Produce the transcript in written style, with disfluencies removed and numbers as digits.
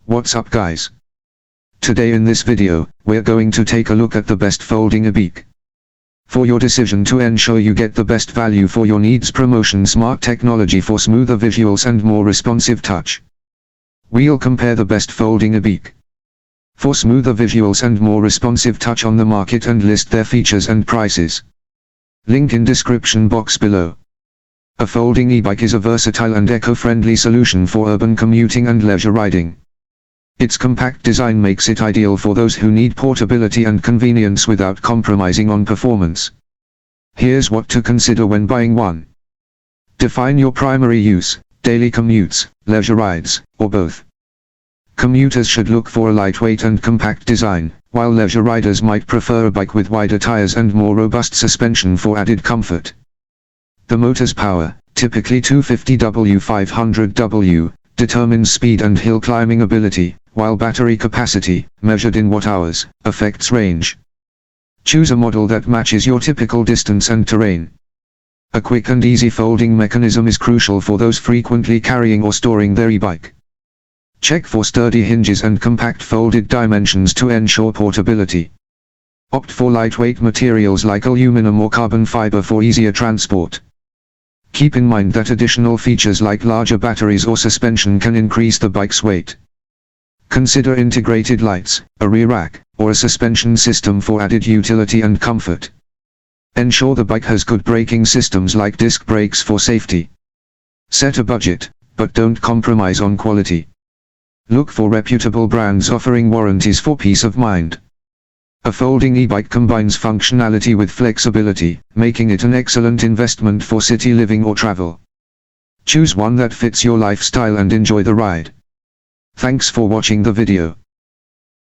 What's up guys? Today in this video, we're going to take a look at the best folding Ebike. For your decision to ensure you get the best value for your needs, promotion smart technology for smoother visuals and more responsive touch. We'll compare the best folding Ebike for smoother visuals and more responsive touch on the market and list their features and prices. Link in description box below. A folding e-bike is a versatile and eco-friendly solution for urban commuting and leisure riding. Its compact design makes it ideal for those who need portability and convenience without compromising on performance. Here's what to consider when buying one. Define your primary use: daily commutes, leisure rides, or both. Commuters should look for a lightweight and compact design, while leisure riders might prefer a bike with wider tires and more robust suspension for added comfort. The motor's power, typically 250W 500W, determines speed and hill climbing ability, while battery capacity, measured in watt-hours, affects range. Choose a model that matches your typical distance and terrain. A quick and easy folding mechanism is crucial for those frequently carrying or storing their e-bike. Check for sturdy hinges and compact folded dimensions to ensure portability. Opt for lightweight materials like aluminum or carbon fiber for easier transport. Keep in mind that additional features like larger batteries or suspension can increase the bike's weight. Consider integrated lights, a rear rack, or a suspension system for added utility and comfort. Ensure the bike has good braking systems like disc brakes for safety. Set a budget, but don't compromise on quality. Look for reputable brands offering warranties for peace of mind. A folding e-bike combines functionality with flexibility, making it an excellent investment for city living or travel. Choose one that fits your lifestyle and enjoy the ride. Thanks for watching the video.